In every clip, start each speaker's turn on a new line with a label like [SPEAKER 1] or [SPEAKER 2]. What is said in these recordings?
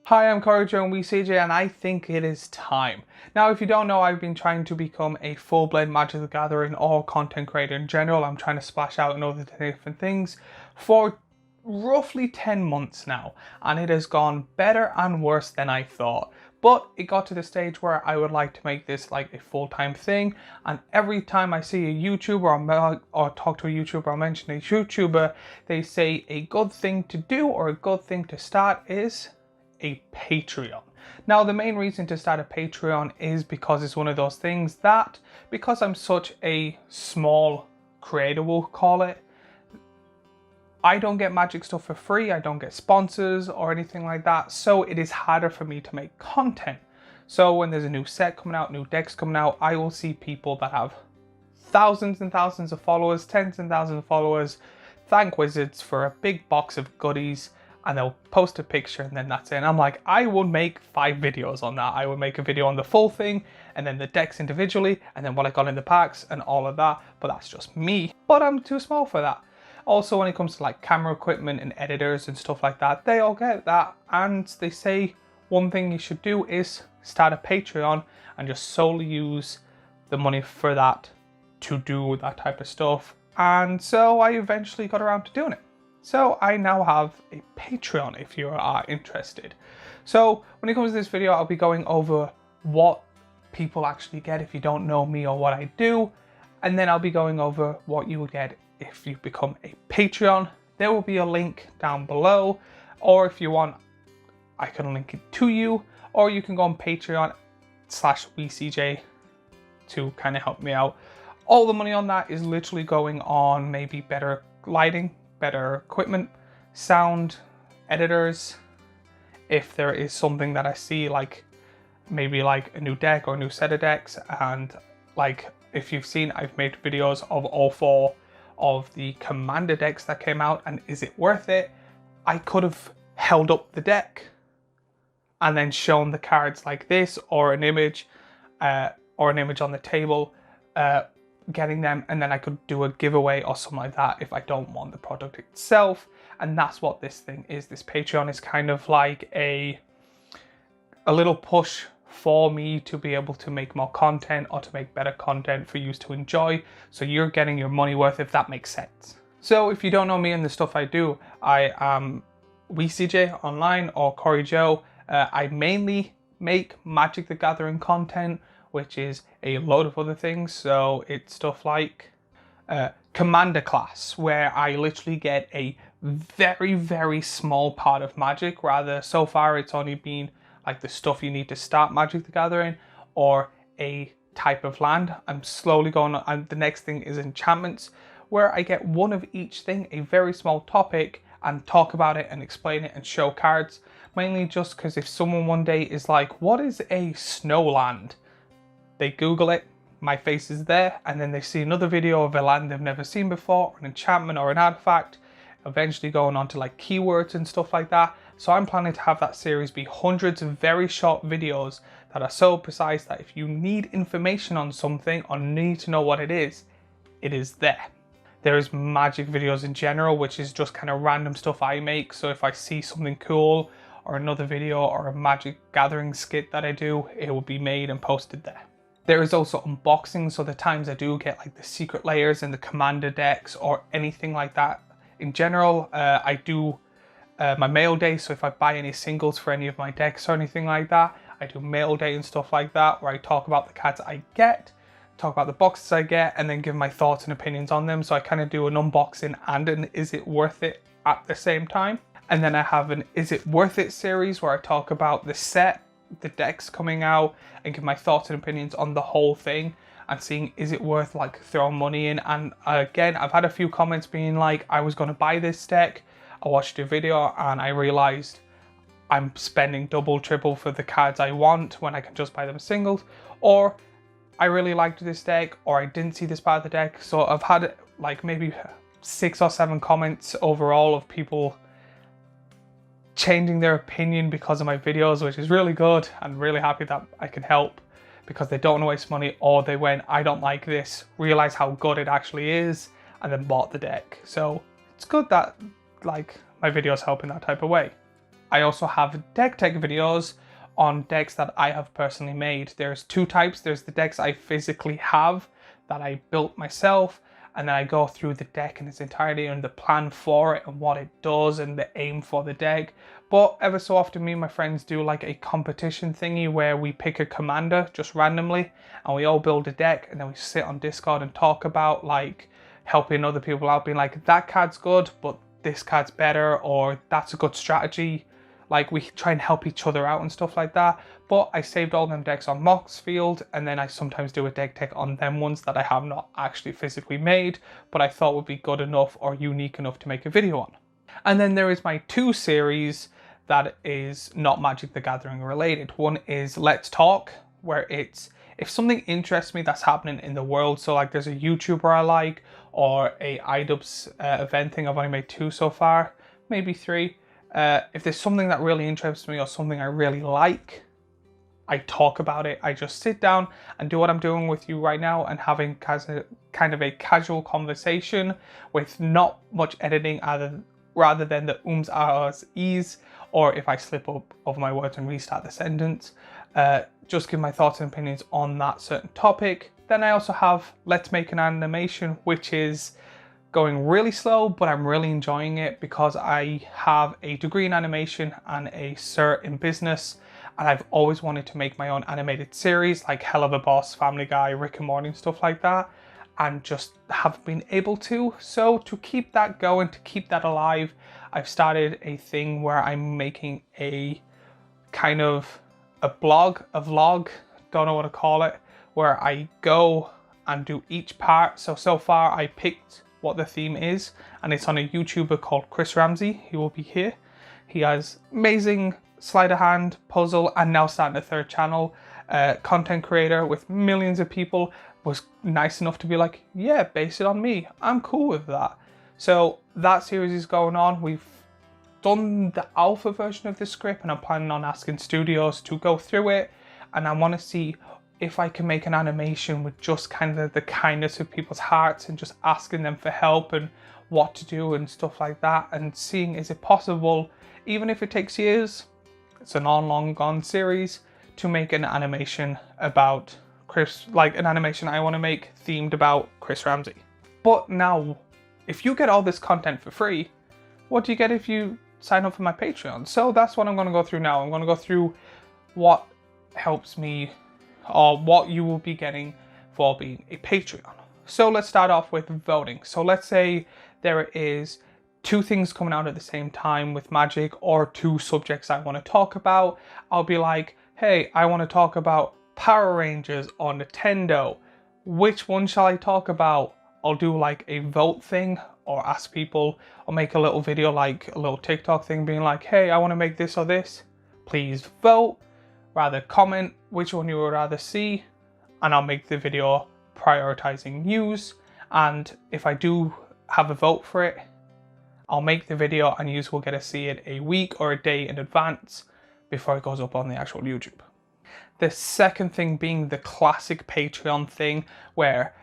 [SPEAKER 1] Hi, I'm Corey Joe and WeCJ, and I think it is time. Now, if you don't know, I've been trying to become a full-blown Magic the Gathering or content creator in general. I'm trying to splash out and all the different things for roughly 10 months now, and it has gone better and worse than I thought. But it got to the stage where I would like to make this like a full-time thing, and every time I see a YouTuber or talk to a YouTuber or mention a YouTuber, they say a good thing to do or a good thing to start is a Patreon. Now, the main reason to start a Patreon is because it's one of those things that, because I'm such a small creator, we'll call it, I don't get Magic stuff for free, I don't get sponsors or anything like that, so it is harder for me to make content. So when there's a new set coming out, new decks coming out, I will see people that have thousands and thousands of followers, tens and thousands of followers, thank Wizards for a big box of goodies, and they'll post a picture and then that's it. And I'm like, I will make 5 videos on that. I will make a video on the full thing and then the decks individually and then what I got in the packs and all of that, but that's just me. But I'm too small for that. Also, when it comes to like camera equipment and editors and stuff like that, they all get that, and they say one thing you should do is start a Patreon and just solely use the money for that to do that type of stuff. And so I eventually got around to doing it. So I now have a Patreon if you are interested. So when it comes to this video, I'll be going over what people actually get if you don't know me or what I do. And then I'll be going over what you will get if you become a Patreon. There will be a link down below, or if you want, I can link it to you, or you can go on Patreon/WeCJ to kind of help me out. All the money on that is literally going on maybe better lighting, better equipment, sound, editors. If there is something that I see, like maybe like a new deck or a new set of decks, and like if you've seen, I've made videos of all 4 of the Commander decks that came out, and is it worth it? I could have held up the deck and then shown the cards like this, or an image on the table, getting them, and then I could do a giveaway or something like that if I don't want the product itself. And that's what this thing is. This Patreon is kind of like a little push for me to be able to make more content or to make better content for you to enjoy, so you're getting your money worth, if that makes sense. So if you don't know me and the stuff I do, I am WeCJ online or Corey Joe. I mainly make Magic the Gathering content, which is a load of other things. So it's stuff like Commander class, where I literally get a very, very small part of Magic. Rather, so far it's only been like the stuff you need to start Magic the Gathering, or a type of land. I'm slowly going on, and the next thing is enchantments, where I get one of each thing, a very small topic, and talk about it and explain it and show cards. Mainly just because if someone one day is like, what is a snow land? They Google it, my face is there, and then they see another video of a land they've never seen before, or an enchantment or an artifact, eventually going on to like keywords and stuff like that. So I'm planning to have that series be hundreds of very short videos that are so precise that if you need information on something or need to know what it is there. There is Magic videos in general, which is just kind of random stuff I make. So if I see something cool or another video or a Magic Gathering skit that I do, it will be made and posted there. There is also unboxing, so the times I do get like the secret layers and the Commander decks or anything like that. In general, I do my mail day, so if I buy any singles for any of my decks or anything like that, I do mail day and stuff like that, where I talk about the cards I get, talk about the boxes I get, and then give my thoughts and opinions on them. So I kind of do an unboxing and an is it worth it at the same time. And then I have an is it worth it series where I talk about the set, the decks coming out, and give my thoughts and opinions on the whole thing, and seeing is it worth like throwing money in. And again, I've had a few comments being like, I was going to buy this deck, I watched your video and I realized I'm spending double, triple for the cards I want when I can just buy them singles, or I really liked this deck, or I didn't see this part of the deck. So I've had like maybe 6 or 7 comments overall of people changing their opinion because of my videos, which is really good, and really happy that I can help, because they don't want to waste money, or they went, I don't like this, realize how good it actually is, and then bought the deck. So it's good that like my videos help in that type of way. I also have deck tech videos on decks that I have personally made. There's two types. There's the decks I physically have that I built myself, and then I go through the deck in its entirety and the plan for it and what it does and the aim for the deck. But ever so often me and my friends do like a competition thingy where we pick a commander just randomly and we all build a deck, and then we sit on Discord and talk about like helping other people out, being like, that card's good but this card's better, or that's a good strategy. Like, we try and help each other out and stuff like that. But I saved all them decks on Moxfield, and then I sometimes do a deck tech on them ones that I have not actually physically made, but I thought would be good enough or unique enough to make a video on. And then there is my 2 series that is not Magic the Gathering related. One is Let's Talk, where it's if something interests me that's happening in the world. So like there's a YouTuber I like, or a iDubbbz event thing. I've only made 2 so far, maybe 3. If there's something that really interests me or something I really like, I talk about it. I just sit down and do what I'm doing with you right now and having kind of a casual conversation with not much editing rather than the ums, ahs, e's, or if I slip up over my words and restart the sentence. Just give my thoughts and opinions on that certain topic. Then I also have Let's Make an Animation, which is going really slow, but I'm really enjoying it because I have a degree in animation and a cert in business, and I've always wanted to make my own animated series like Helluva Boss, Family Guy, Rick and Morty, stuff like that, and just haven't been able to. So to keep that going, to keep that alive, I've started a thing where I'm making a kind of a vlog, don't know what to call it, where I go and do each part. So far I picked what the theme is, and it's on a YouTuber called Chris Ramsey. He will be here. He has amazing sleight of hand, puzzle, and now starting a 3rd channel. Content creator with millions of people, was nice enough to be like, yeah, base it on me. I'm cool with that. So that series is going on. We've done the alpha version of the script, and I'm planning on asking studios to go through it, and I want to see if I can make an animation with just kind of the kindness of people's hearts and just asking them for help and what to do and stuff like that, and seeing is it possible, even if it takes years, it's an long gone series, to make an animation about Chris, like an animation I want to make themed about Chris Ramsey. But now, if you get all this content for free, what do you get if you sign up for my Patreon? So that's what I'm going to go through now. I'm going to go through what helps me, or what you will be getting for being a Patreon. So let's start off with voting. So let's say there is 2 things coming out at the same time with Magic, or 2 subjects I want to talk about. I'll be like, hey, I want to talk about Power Rangers on Nintendo. Which one shall I talk about? I'll do like a vote thing, or ask people, or make a little video, like a little TikTok thing, being like, hey, I want to make this or this. Please vote. Rather comment which one you would rather see, and I'll make the video prioritizing news. And if I do have a vote for it, I'll make the video and you will get to see it a week or a day in advance before it goes up on the actual YouTube. The second thing being the classic Patreon thing, where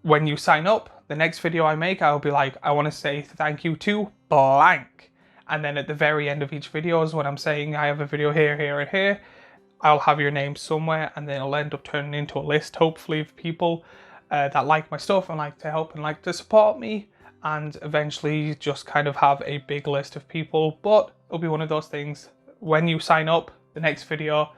[SPEAKER 1] when you sign up, the next video I make, I'll be like, I want to say thank you to blank. And then at the very end of each video is when I'm saying I have a video here, here, and here, I'll have your name somewhere, and then it'll end up turning into a list, hopefully, of people that like my stuff and like to help and like to support me, and eventually just kind of have a big list of people. But it'll be one of those things, when you sign up, the next video,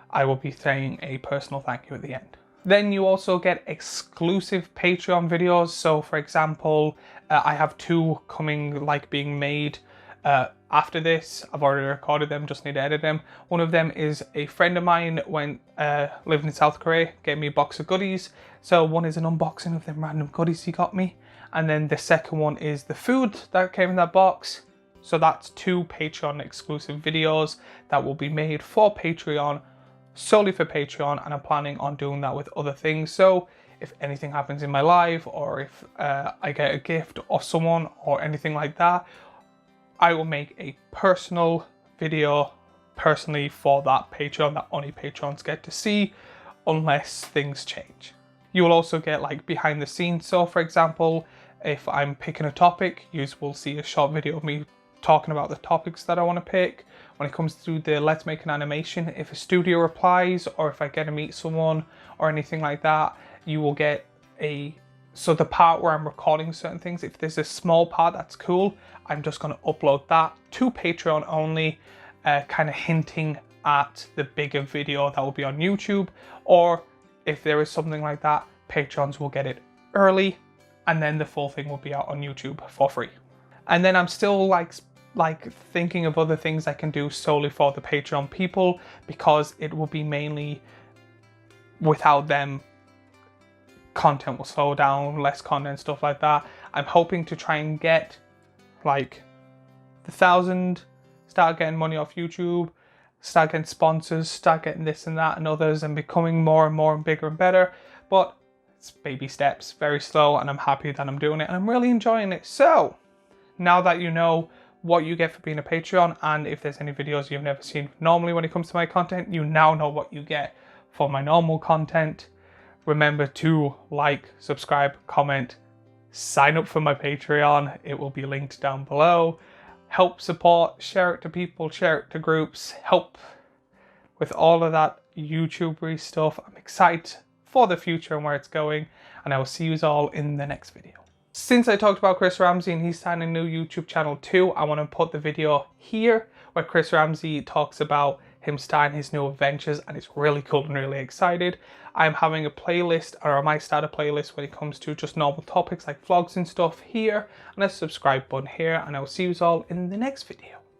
[SPEAKER 1] I will be saying a personal thank you at the end. Then you also get exclusive Patreon videos. So for example, I have 2 coming, like being made after this. I've already recorded them, just need to edit them. One of them is a friend of mine went living in South Korea, gave me a box of goodies. So one is an unboxing of them random goodies he got me, and then the second one is the food that came in that box. So that's 2 Patreon exclusive videos that will be made for Patreon, solely for Patreon, and I'm planning on doing that with other things. So if anything happens in my life, or if I get a gift or someone or anything like that, I will make a personal video personally for that Patreon that only Patrons get to see, unless things change. You will also get like behind the scenes. So for example, if I'm picking a topic, you will see a short video of me talking about the topics that I want to pick. When it comes to the Let's Make an Animation, if a studio replies or if I get to meet someone or anything like that, you will get so the part where I'm recording certain things, if there's a small part that's cool, I'm just going to upload that to Patreon only, kind of hinting at the bigger video that will be on YouTube. Or if there is something like that, Patrons will get it early and then the full thing will be out on YouTube for free. And then I'm still like thinking of other things I can do solely for the Patreon people, because it will be mainly without them, content will slow down, less content, stuff like that. I'm hoping to try and get like the 1,000, start getting money off YouTube, start getting sponsors, start getting this and that and others, and becoming more and more and bigger and better. But it's baby steps, very slow, and I'm happy that I'm doing it and I'm really enjoying it. So now that you know what you get for being a Patreon, and if there's any videos you've never seen normally when it comes to my content, you now know what you get for my normal content. Remember to like, subscribe, comment, sign up for my Patreon. It will be linked down below. Help support, share it to people, share it to groups, help with all of that YouTube-y stuff. I'm excited for the future and where it's going, and I will see you all in the next video. Since I talked about Chris Ramsey and he's starting a new YouTube channel too, I want to put the video here where Chris Ramsey talks about him starting his new adventures, and it's really cool and really excited. I'm having a playlist, or I might start a playlist when it comes to just normal topics like vlogs and stuff here, and a subscribe button here, and I will see you all in the next video.